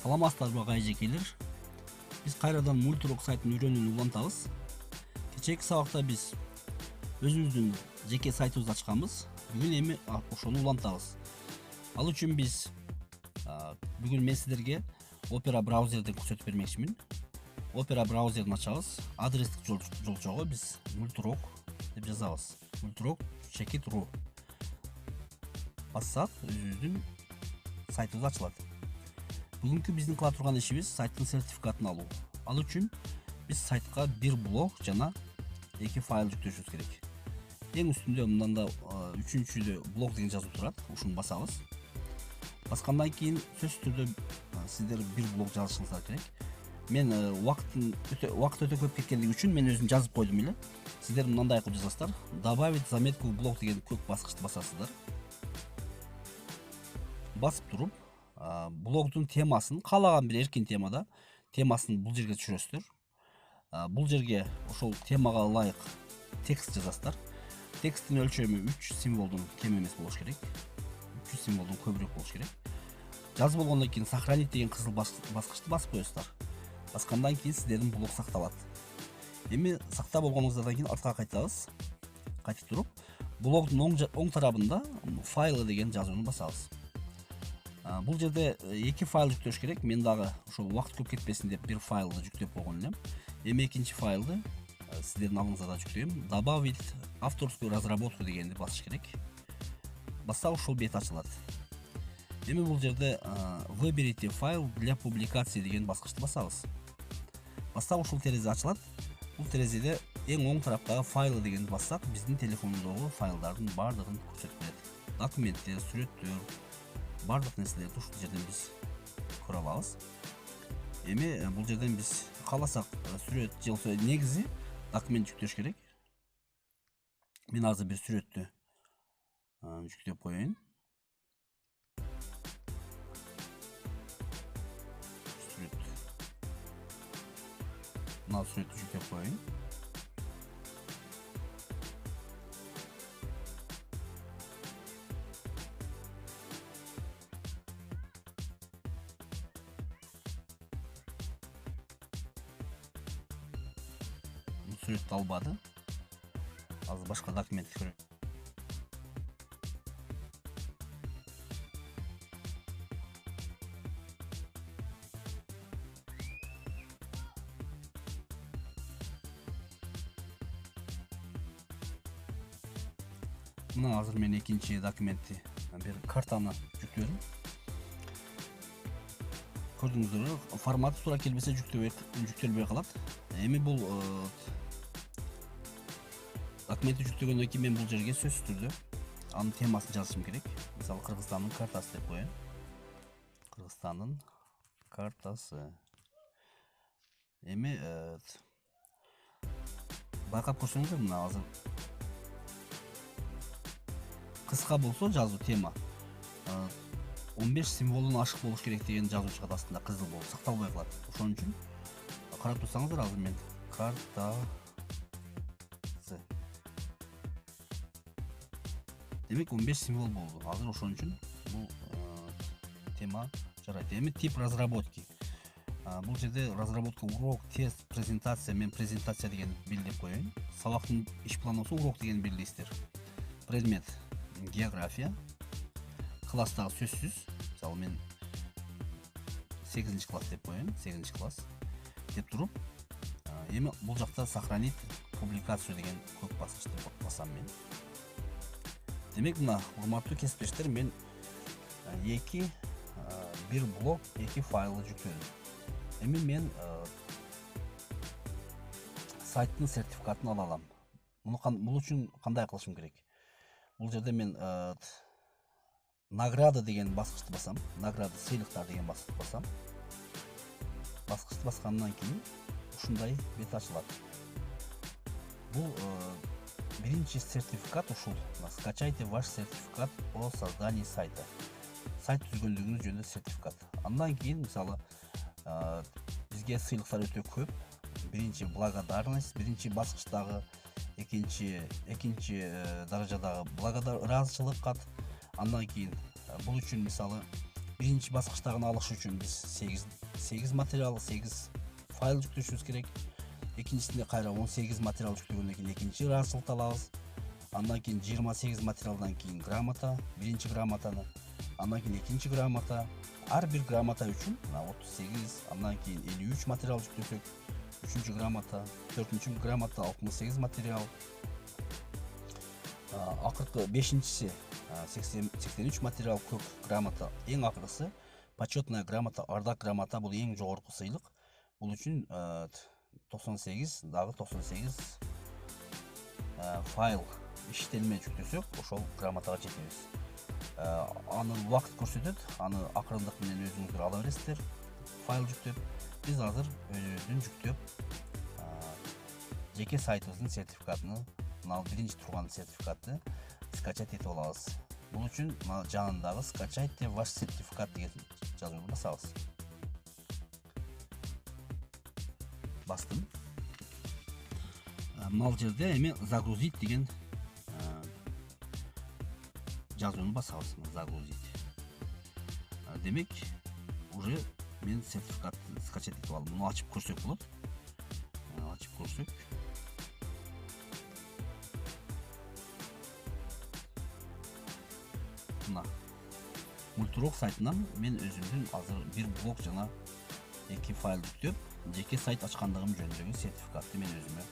Саламатсыздарбы айжекейлер. Biz кайрадан Multirok сайтын үйрөнүүнү улантабыз. Кечээки сабакта biz өзүбүздүн жеке сайтыбызды ачканбыз. Бүгүн эми ошону улантабыз. Ал үчүн biz бүгүн мен сиздерге Opera браузерден көрсөтүп бермекчимин. Opera браузерин ачабыз. Адрестик жолчого biz Multirok деп жазабыз. Multirok checkit.ru бассак өзүбүздүн сайтыбыз ачылат. Бүгүнкү биздин кыла турган ишибиз сайттын сертификатын алуу. Ал үчүн биз сайтка бир блок жана 2 файл жүктөшүбүз керек. Эң үстүндө мынданда 3-чүдө блок деген жазып турат. Ушуну басабыз. Баскандан кийин сөзсүз түрдө сиздер бир блок жазышыңыздар керек. Мен убакыт өтө көп кеткендиги үчүн мен өзүм жазып койдум эле. Сиздер мындай кылып жазасыздар. Добавить заметку в блок деген көк баскычты басасыздар. Басып туруп блогдун темасын каалаган бир эркин темасын бул жерге түшүрөсүздөр. Бул жерге ошол темага ылайык текст жазасыздар. Тексттин өлчөмү 3 символдун кем эмес болуш керек. 3 символдун көбүрөөк болуш керек. Жазып болгондон кийин сохранить деген кызыл баскычты басып коесуздар. Баскандан кийин сиздердин блог сакталат. Эми сактап болгонуңуздардан кийин артка кайтабыз. Кайтып туруп, блогдун оң тарабында файлы деген жазууну басабыз. Бул жерде 2 файл жүктөш керек. Мен дагы ошол убакыт көп кетпесин деп бир файлды жүктөп койгон элем. Эми экинчи файлды сиздердин алдыңызда жүктөйм. Добавить авторскую разработку дегенди басыш керек. Басса ошол бет ачылат. Эми бул жерде выберите файл для публикации деген баскычты басабыз. Басса ошол терезе ачылат. Бул терезеде эң оң тараптагы файлы дегенди бассак, биздин телефондогу файлдардын бардыгын көрсөтүп берет. Документтер, сүрөттөр, бардык нерселерди ушул жерден биз көрө алабыз. Эми бул жерден биз кааласак сүрөт же болсо негизи документ жүктөш керек. Мен азыр бир сүрөттү жүктөп коеюн. Мына сүрөттү жүктөп коеюн. Сүрөттү албады. Азыр башка документ көрөт. Мына азыр мен экинчи документти, бир картаны жүктөдүм. Көрдүңүздөр, форматы туура келбесе жүктөлбөй калат. Эми бул документти жүктөгөндөн кийин мен бул жерге сөзсүз түрдө анын темасын жазышым керек. Мисалы Кыргызстандын картасы деп коеюн. Кыргызстандын картасы. Эми байкап көрсөңүздөр, мына азыр кыска болсо жазуу тема 15 символдон ашык болуш керек деген жазуу чыгат астында, кызыл болуп сакталбай калат. Ошон үчүн карап турсаңыздар, азыр мен картасы. Демек 15 символ болду. Азыр ошон үчүн бул тема жарайт. Эми тип разработки. Бул жерде разработка урок, тест, презентация, мен презентация деген белгилеп коеюн. Сабактын иш планы болсо урок деген белгилейсиздер. Предмет география. Класстагы сөзсүз. Мисалы мен 8 класс деп коеюн, 8 класс деп туруп, эми бул жакта сохранить публикацию деген көк баскычты басам мен. Демек, мына урматтуу кесиптештер, мен бир блок 2 файлды жүктөдүм. Эми мен сайттын сертификатын ала алам. Бул үчүн кандай кылышым керек? Бул жерде мен награда деген баскычты басам. Награда, сыйлыктар деген баскычты басам. Баскычты баскандан кийин ушундай бет ачылат. Бул биринчи сертификат ушул. Скачайте ваш сертификат о создании сайта. Сайт түзгөндүгүнүз жөнүндө сертификат. Андан кийин мисалы бизге сыйлыктар өтө көп. Биринчи благодарность, биринчи баскычтагы, экинчи даражадагы ыраазычылык кат. Андан кийин бул үчүн мисалы Birinci басқыштағын алыш үшін біз 8 материал, 8 файл жүктешіміз керек. Екіншісінде қайра 18 материал жүктегеннен кейін екінші расылт алабыз. Андан кейін 28 материалдан кейін грамота, бірінші грамотаны, андан кейін екінші грамота. Әр бір грамота үшін 38, андан кейін 53 материал жүктесек, үшінші грамота, төртінші грамота 68 материал. Ақырғы бешіншісі 83 материал көп грамота. Ең ақырғысы почетная грамота, ардақ грамота, бұл ең жоғарғы сыйлық. Бұл үшін 98 дағы 98 файл іштелме жүктесек, ошол грамотаға жетеміз. Аны уақыт көрсетеді, аны ақырындық менен өзіңіздер ала бересіздер. Файл жүктеп, біз азыр өзіміздің жүктеп жеке сайтымыздың сертификатыны, бірінші тұрған сертификатты скачать етіп алабыз. Бұл үшін жанындағы скачайте ваш сертификат деген жазуды басабыз. Бастым. Мынау жерде эми загрузить деген жазуны басабыз. Загрузить. Демек, уже мен сертификатты скачать етіп алдым. Мұны ашып көрсек болады. Açıp koysak. Mına Multirok saytынан мен өзімдің азыр bir блок жана 2 файл жүктеп, жеке сайт ачкандыгым жөнүндөгү сертификатты мен өзүмө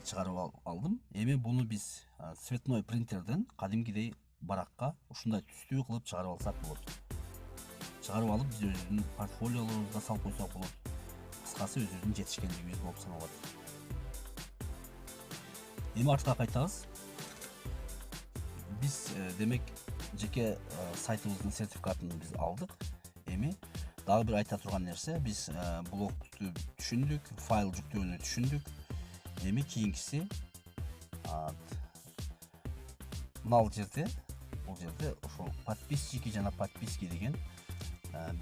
чыгарып алдым. Эми буну биз цветной принтерден кадимкидей баракка ушундай түстүү кылып чыгарып алсак болот. Чыгарып алып биз өзүбүздүн портфолиолорубузга салып койсок болот. Кыскасы өзүбүздүн жетишкендигибиз болуп саналат. Эми артка кайтабыз. Biz demek jеке сайтыбыздын сертификатын biz алдык. Эми дагы бир айта турган нерсе, biz блокту түшүндүк, файл жүктөөнү түшүндүк. Эми кийинкиси мынау жерде, бул жерде ошол подписчики жана подписки деген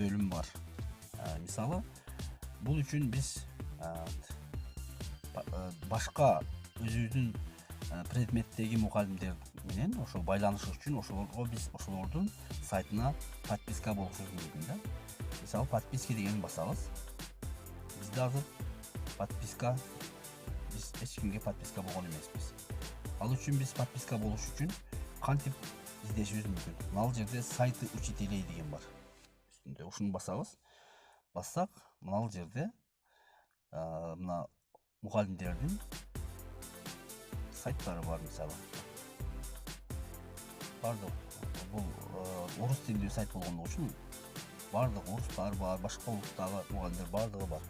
бөлүм бар. Мисалы, бул үчүн biz башка өзүбүздүн предметтеги мугалимдер менен ошол байланыш үчүн ошолорго биз ошолордун сайтына подписка болушубуз мүмкүн да. Мисалы, подписки деген басабыз. Бизде азыр подписка, биз эч кимге подписка болгон эмеспиз. Ал үчүн биз подписка болуш үчүн кантип издешибиз мүмкүн. Мына жерде сайты учителей деген бар. Үстүндө ушуну басабыз. Бассак, мына жерде мына мугалимдердин сайттары бар, мисалы. Бардык бул орус тилдүү сайт болгондугу үчүн бардык орустар бар, башка улуттагы мугалимдер бардыгы бар.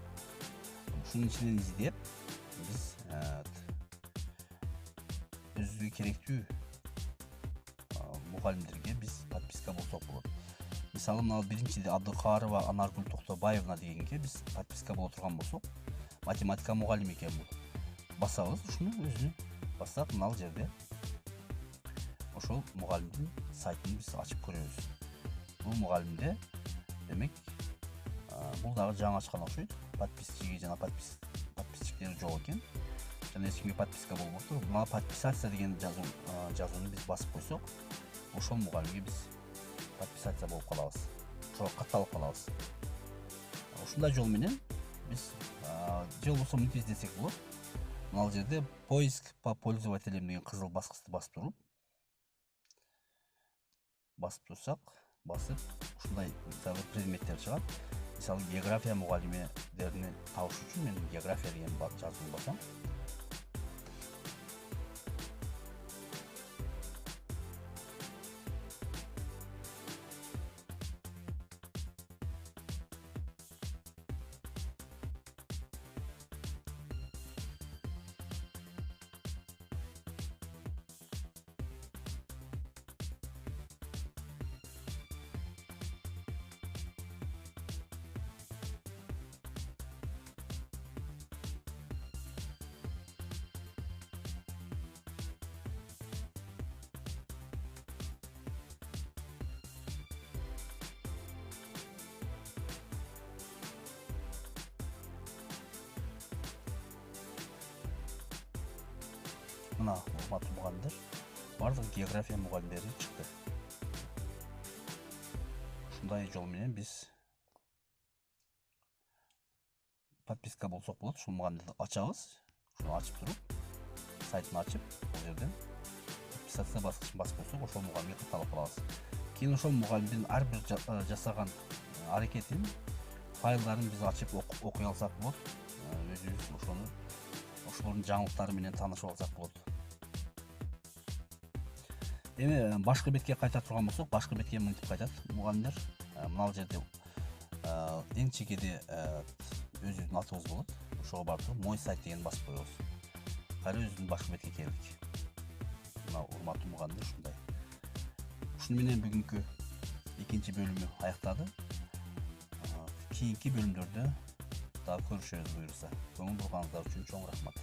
Ушунун ичинен издеп, биз өзүбүзгө керектүү мугалимдерге биз подписка болсок болот. Мисалы, мына биринчиде Абдыкарова Анаргүл Токтобаевна дегенге биз подписка боло турган болсок, математика мугалими экен бул. Басабыз, ушуну өзүнү бассак, мына жерде ошол мугалимдин сайтын биз ачып көрөбүз. Бул мугалимде демек бул дагы жаңы ачкан окшойт. Подписчиги жана подписчиктери жок экен. Жана эч кимге подписка болбоптур. Мына подписация деген жазууну биз басып койсок, ошол мугалимге биз подписация болуп калабыз. Ошого катталып калабыз. Ушундай жол менен биз же болбосо мынтип издесек болот. Мына жерде поиск по пользователям деген кызыл баскычты басып туруп, басып ушундай мисалы предметтер чыгат. Мисалы, география мугалимдерин табыш үчүн мен география деген жазууну басам. Мына урматтуу мугалимдер, бардык география мугалимдери чыкты. ушундай жол менен биз подписка болсок болот. Ушул мугалимдерди ачабыз. Ушуну ачып туруп, сайтын ачып, бул жерден подписация баскычын басып койсок, ошол мугалимге катталып калабыз. Кийин ошол мугалимдин ар бир жасаган аракетин, файлдарын биз ачып окуй алсак болот. Өзүбүз ошолордун жаңылыктары менен таанышып алсак болот. Эми башкы бетке кайта турган болсок, башкы бетке мынтип кайтат мугалимдер. Мына жерде эң чекеде өзүбүздүн атыбыз болот. Ошого барып туруп мой сайт дегенди басып коебуз. Кайра өзүбүздүн башкы бетке келдик. Мына урматтуу мугалимдер ушундай. Ушуну менен бүгүнкү экинчи бөлүмү аяктады. Кийинки бөлүмдөрдө дагы көрүшөбүз буюрса. Көңүл бурганыңыздар үчүн чоң рахмат.